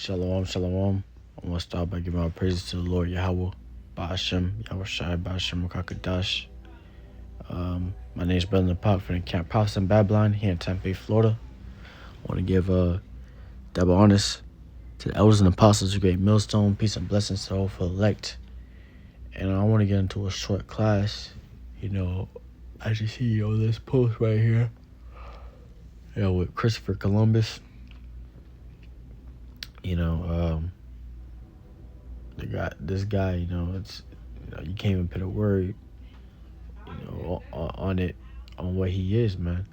Shalom, shalom. I want to start by giving our praises to the Lord Yahweh, Ba'ashem, Yahweh Shai, Ba'ashem, Rakakadash. My name is Brother Pop from the Camp Prophets in Babylon here in Tampa Bay, Florida. I want to give double honors to the elders and apostles of Great Millstone. Peace and blessings to all for elect. And I want to get into a short class. As you see on this post right here, with Christopher Columbus. This guy, you can't even put a word, on it, on what he is, man.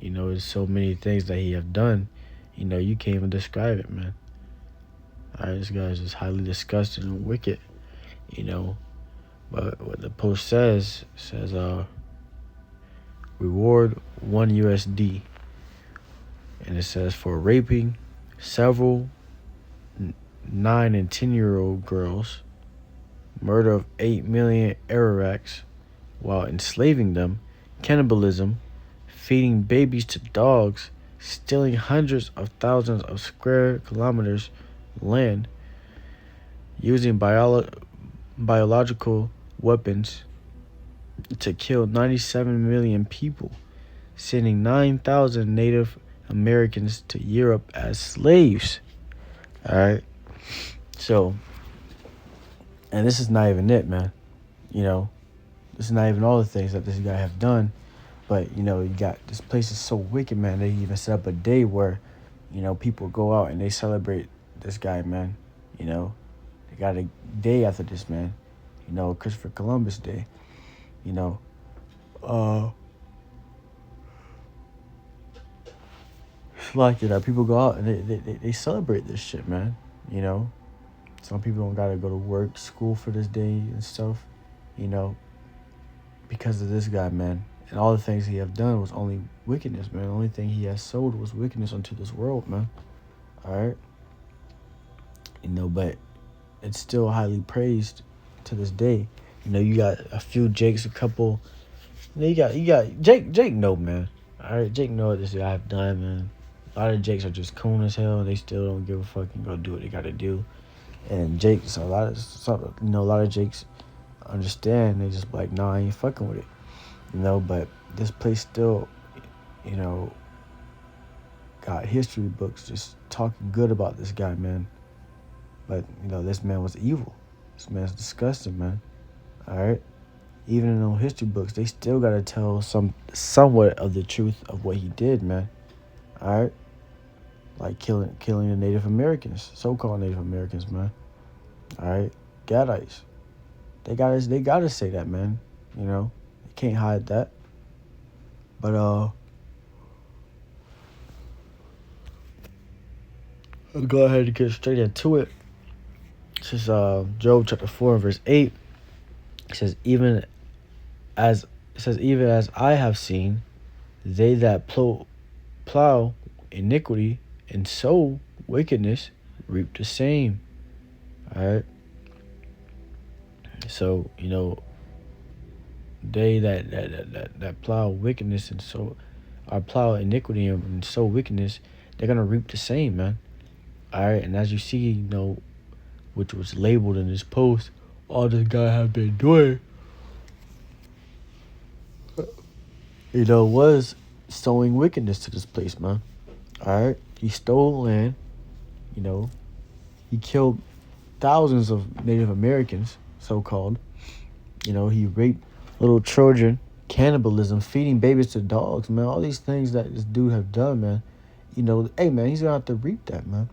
There's so many things that he have done, you can't even describe it, man. This guy is just highly disgusting and wicked, But what the post says, reward $1, and it says for raping several 9 and 10-year-old girls, murder of 8 million Iraqis while enslaving them, cannibalism, feeding babies to dogs, stealing hundreds of thousands of square kilometers land, using biological weapons to kill 97 million people, sending 9,000 Native Americans to Europe as slaves. All right. So, and this is not even it, man. This is not even all the things that this guy have done. But, you got, this place is so wicked, man. They even set up a day where, people go out and they celebrate this guy, man. They got a day after this, man. Christopher Columbus Day. It's like that. People go out and they celebrate this shit, man. Some people don't gotta go to work, school for this day and stuff, because of this guy, man. And all the things he have done was only wickedness, man. The only thing he has sold was wickedness unto this world, man. All right. But it's still highly praised to this day. You got a few Jakes, a couple. You got Jake know, man. All right, Jake know what this guy have done, man. A lot of Jakes are just coon as hell, and they still don't give a fuck and go do what they gotta do. And Jakes, a lot of Jakes understand. They just like, nah, I ain't fucking with it. But this place still, got history books just talking good about this guy, man. But, this man was evil. This man's disgusting, man. All right? Even in those history books, they still got to tell somewhat of the truth of what he did, man. All right? Like killing the Native Americans, so-called Native Americans, man. All right? Gadites. They gotta say that, man. They can't hide that. But I'll go ahead and get straight into it. This is Job chapter 4 and verse 8. It says, even as I have seen, they that plow iniquity and sow wickedness reap the same. All right. So they that plow wickedness and plow iniquity and sow wickedness, they're gonna reap the same, man. All right. And as you see, which was labeled in this post, all this guy have been doing, was sowing wickedness to this place, man. All right. He stole land. He killed thousands of Native Americans, so-called. He raped little children, cannibalism, feeding babies to dogs, man. All these things that this dude have done, man. Hey, man, he's gonna have to reap that, man.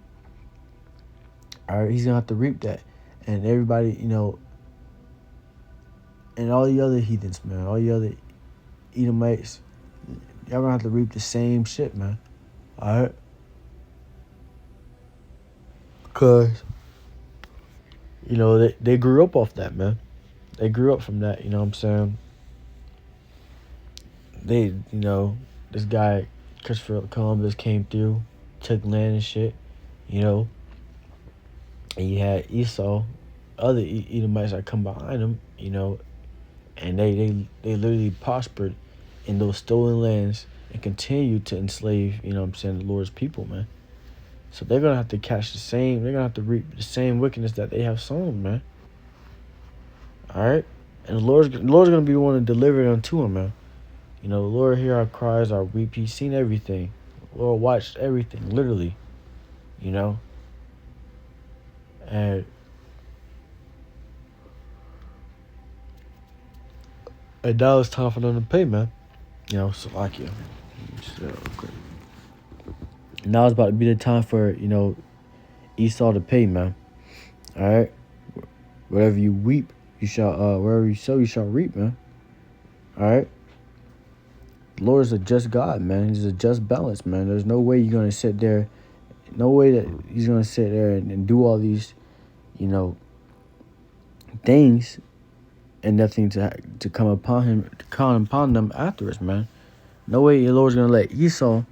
All right, he's gonna have to reap that. And everybody, and all the other heathens, man, all the other Edomites, y'all gonna have to reap the same shit, man. All right? Because, they grew up off that, man. They grew up from that, you know what I'm saying? They, this guy, Christopher Columbus, came through, took land and shit, And you had Esau, other Edomites that come behind him, and they literally prospered in those stolen lands and continued to enslave, the Lord's people, man. So they're gonna have to catch the same. They're gonna have to reap the same wickedness that they have sown, man. All right, and the Lord's gonna be the one to deliver it unto them, man. You know, the Lord hear our cries, our weep. He's seen everything. The Lord watched everything, literally. You know, and now it's time for them to pay, man. You know, Slovakia. Okay. Now it's about to be the time for Esau to pay, man. All right, whatever you weep, you shall. Wherever you sow, you shall reap, man. All right. The Lord is a just God, man. He's a just balance, man. There's no way you're gonna sit there. No way that He's gonna sit there and do all these, things, and nothing to come upon him, to come upon them afterwards, man. No way the Lord's gonna let Esau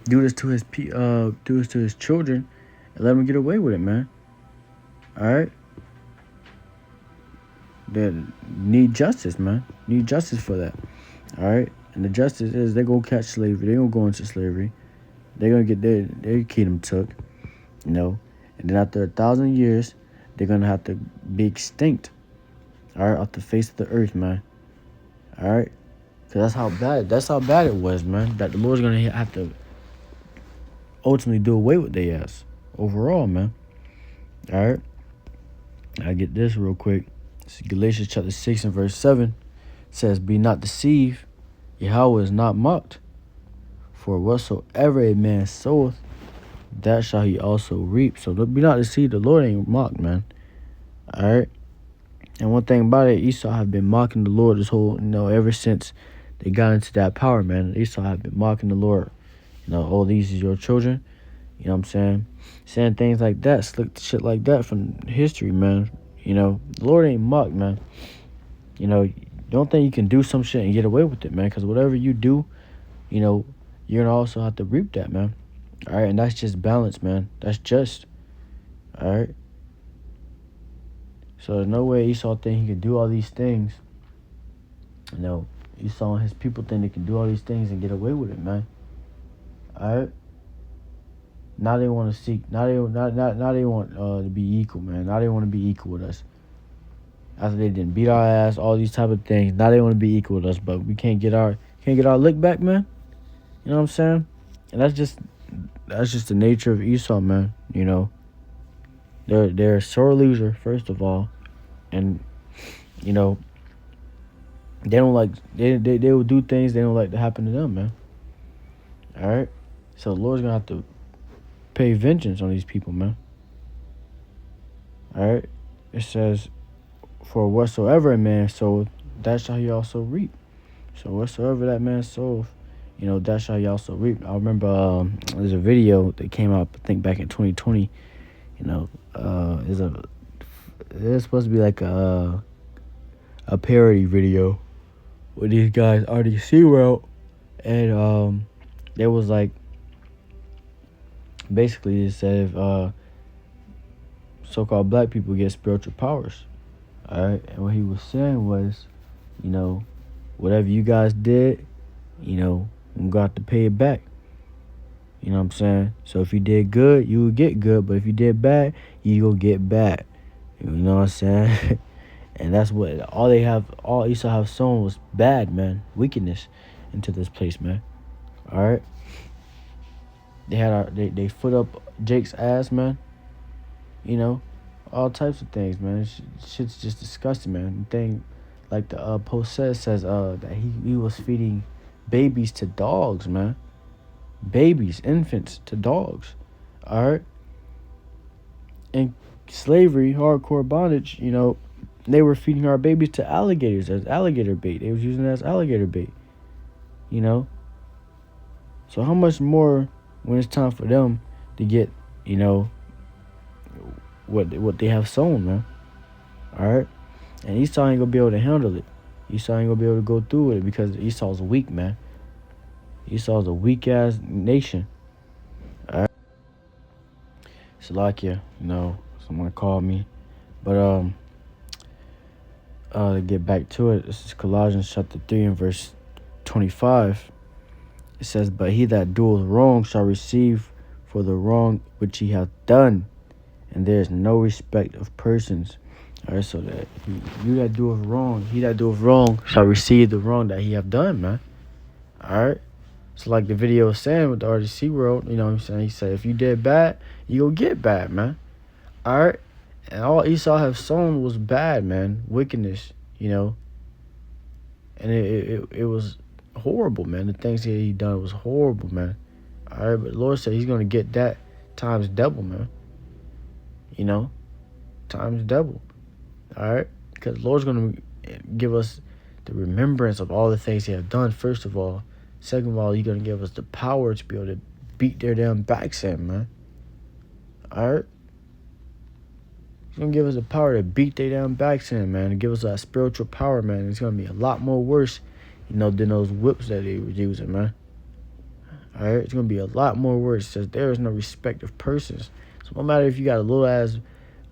do this to his children, and let him get away with it, man. All right. They need justice, man. Need justice for that. All right. And the justice is they're gonna catch slavery. They're gonna go into slavery. They're gonna get their kingdom took, and then after 1,000 years, they're gonna have to be extinct. All right, off the face of the earth, man. All right, because that's how bad it was, man. That the Lord's gonna have to ultimately do away with their ass overall, man. All right, I get this real quick. This is Galatians chapter 6 and verse 7. It says, "Be not deceived, Yahweh is not mocked. For whatsoever a man soweth, that shall he also reap." So be not deceived. The Lord ain't mocked, man. All right. And one thing about it, Esau have been mocking the Lord this whole, ever since they got into that power, man. Esau have been mocking the Lord. Oh, these is your children. You know what I'm saying? Saying things like that, slick shit like that from history, man. The Lord ain't mocked, man. Don't think you can do some shit and get away with it, man. Because whatever you do, you're going to also have to reap that, man. All right? And that's just balance, man. That's just. All right? So there's no way Esau think he could do all these things. Esau and his people think they can do all these things and get away with it, man. All right? Now they want to seek. Now they want to be equal, man. Now they want to be equal with us. After they didn't beat our ass, all these type of things. Now they want to be equal with us, but we can't get our lick back, man. You know what I'm saying? And that's just the nature of Esau, man. They're a sore loser, first of all, and they don't like they will do things they don't like to happen to them, man. All right, so the Lord's gonna have to pay vengeance on these people, man. All right, it says, "For whatsoever a man soweth, that shall he also reap." So whatsoever that man soweth, that shall he also reap. I remember there's a video that came out, I think back in 2020. It's supposed to be like a parody video with these guys RDC World, and there was like basically it said if so-called black people get spiritual powers, all right, and what he was saying was, whatever you guys did, I'm gonna have to pay it back. You know what I'm saying? So if you did good, you will get good. But if you did bad, you will get bad. You know what I'm saying? And that's what all Esau have sown was bad, man. Wickedness into this place, man. All right. They had they foot up Jake's ass, man. All types of things, man. Shit's just disgusting, man. The thing, like the post says that he was feeding babies to dogs, man. Babies, infants to dogs. All right. And slavery, hardcore bondage, they were feeding our babies to alligators as alligator bait. They was using it as alligator bait. So how much more when it's time for them to get, what they have sown, man. All right. And Esau ain't gonna be able to handle it. Esau ain't gonna be able to go through with it because Esau's weak, man. Esau's a weak ass nation. All right. Salakia, someone called me, but to get back to it, this is Colossians chapter 3 and verse 25. It says, "But he that doeth wrong shall receive for the wrong which he hath done, and there is no respect of persons. All right, so that you that doeth wrong, he that doeth wrong shall receive the wrong that he have done, man. All right. So like the video was saying with the RDC world, you know what I'm saying? He said, if you did bad, you go get bad, man. All right. And all Esau have sown was bad, man. Wickedness, you know. And it was horrible, man. The things that he done was horrible, man. All right. But the Lord said he's going to get that times double, man. You know, times double. All right. Because the Lord's going to give us the remembrance of all the things he have done, first of all. Second of all, he's going to give us the power to be able to beat their damn backs in, man. All right? He's going to give us the power to beat their damn backs in, man. To give us that spiritual power, man. It's going to be a lot more worse, you know, than those whips that they were using, man. All right? It's going to be a lot more worse. It says there is no respect of persons. So no matter if you got a little-ass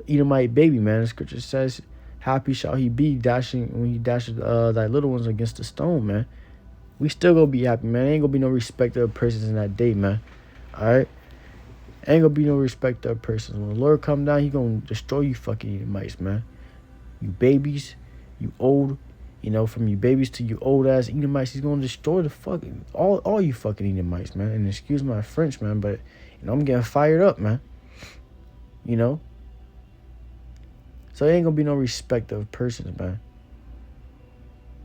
Edomite baby, man, the scripture says, happy shall he be dashing when he dashes thy little ones against the stone, man. We still gonna be happy, man. Ain't gonna be no respect of persons in that day, man. Alright? Ain't gonna be no respect of persons. When the Lord come down, he gonna destroy you fucking Edomites, man. You babies, you old, you know, from you babies to you old ass Edomites, he's gonna destroy the fucking all you fucking Edomites, man. And excuse my French, man, but you know, I'm getting fired up, man. You know? So there ain't gonna be no respect of persons, man.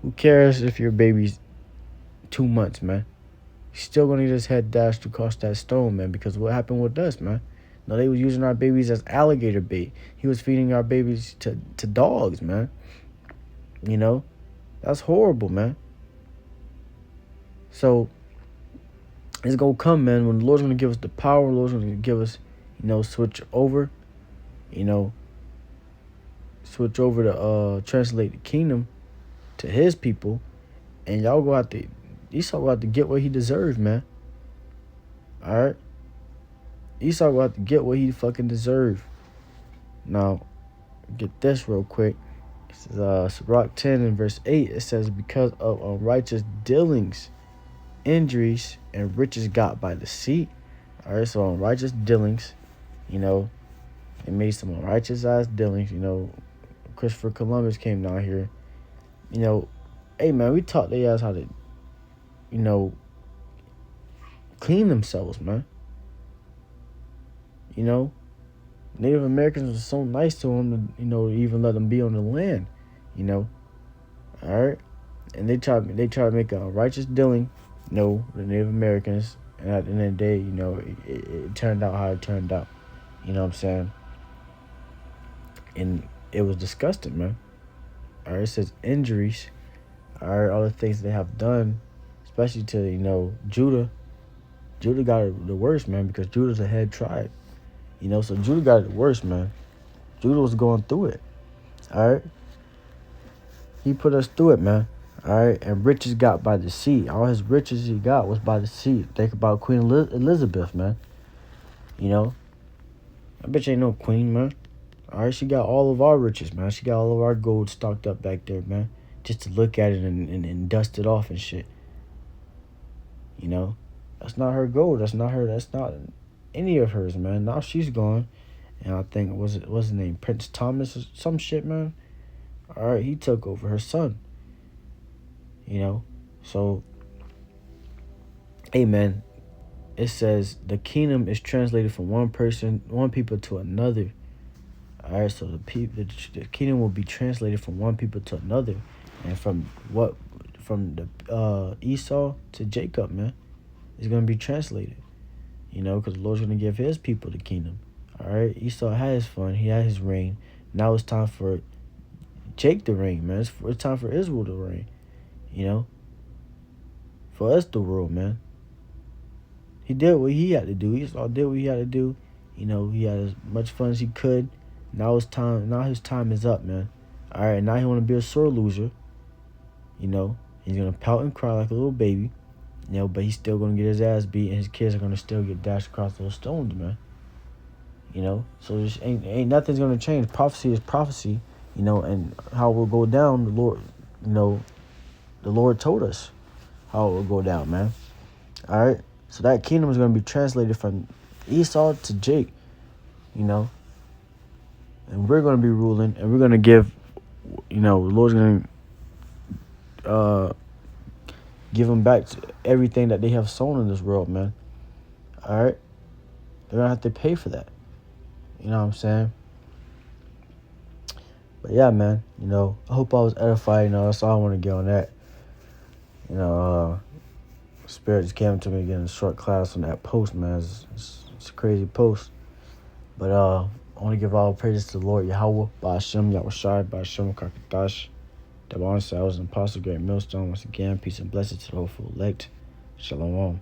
Who cares if your baby's 2 months, man? He's still gonna need his head dashed across that stone, man, because what happened with us, man? No, they was using our babies as alligator bait. He was feeding our babies to dogs, man. You know? That's horrible, man. So it's gonna come, man, when the Lord's gonna give us the power, the Lord's gonna give us, you know, switch over to translate the kingdom to his people, and y'all go out to Esau go out to get what he deserved, man. Alright? Esau go out to get what he fucking deserved. Now, get this real quick. This is Sirach 10 and verse 8. It says, because of unrighteous dealings, injuries, and riches got by deceit. Alright, so unrighteous dealings, you know, they made some unrighteous ass dealings, you know. Christopher Columbus came down here. You know, hey man, we taught they ass how to, you know, clean themselves, man. You know, Native Americans were so nice to them to, you know, even let them be on the land, you know. All right, and they try to make a righteous dealing, you know, the Native Americans, and at the end of the day, you know, it turned out how it turned out. You know what I'm saying? And it was disgusting, man. All right, it says injuries. All right, all the things they have done, especially to, you know, Judah. Judah got it the worst, man, because Judah's a head tribe. You know, so Judah got it the worst, man. Judah was going through it. All right. He put us through it, man. All right. And riches got by the sea. All his riches he got was by the sea. Think about Queen Elizabeth, man. You know, I bet you ain't no queen, man. All right. She got all of our riches, man. She got all of our gold stocked up back there, man. Just to look at it and dust it off and shit. You know, that's not her gold. That's not any of hers, man. Now she's gone. And I think, what's his name? Prince Thomas or some shit, man. All right, he took over her son. You know, so, hey, man, it says the kingdom is translated from one people to another. All right, so the kingdom will be translated from one people to another. And from the Esau to Jacob, man, it's going to be translated. You know, because the Lord's going to give his people the kingdom. All right, Esau had his fun. He had his reign. Now it's time for Jake to reign, man. It's time for Israel to reign. You know, for us to rule, man. He did what he had to do. Esau did what he had to do. You know, he had as much fun as he could. Now it's time. Now his time is up, man. All right, now he want to be a sore loser. You know, he's going to pout and cry like a little baby. You know, but he's still going to get his ass beat, and his kids are going to still get dashed across those stones, man. You know, so just ain't nothing's going to change. Prophecy is prophecy, you know, and how it will go down, the Lord, you know, the Lord told us how it will go down, man. All right, so that kingdom is going to be translated from Esau to Jake, you know. And we're going to be ruling, and we're going to give, the Lord's going to give them back to everything that they have sown in this world, man. All right? They're going to have to pay for that. You know what I'm saying? But yeah, man, I hope I was edified. That's all I want to get on that. Spirit just came to me getting a short class on that post, man. It's a crazy post. But I want to give all praises to the Lord Yahweh, Ba'ashem, Yahushai, Ba'ashem, Kakadash. The one said I was an apostle, great millstone. Once again, peace and blessings to the hopeful elect. Shalom.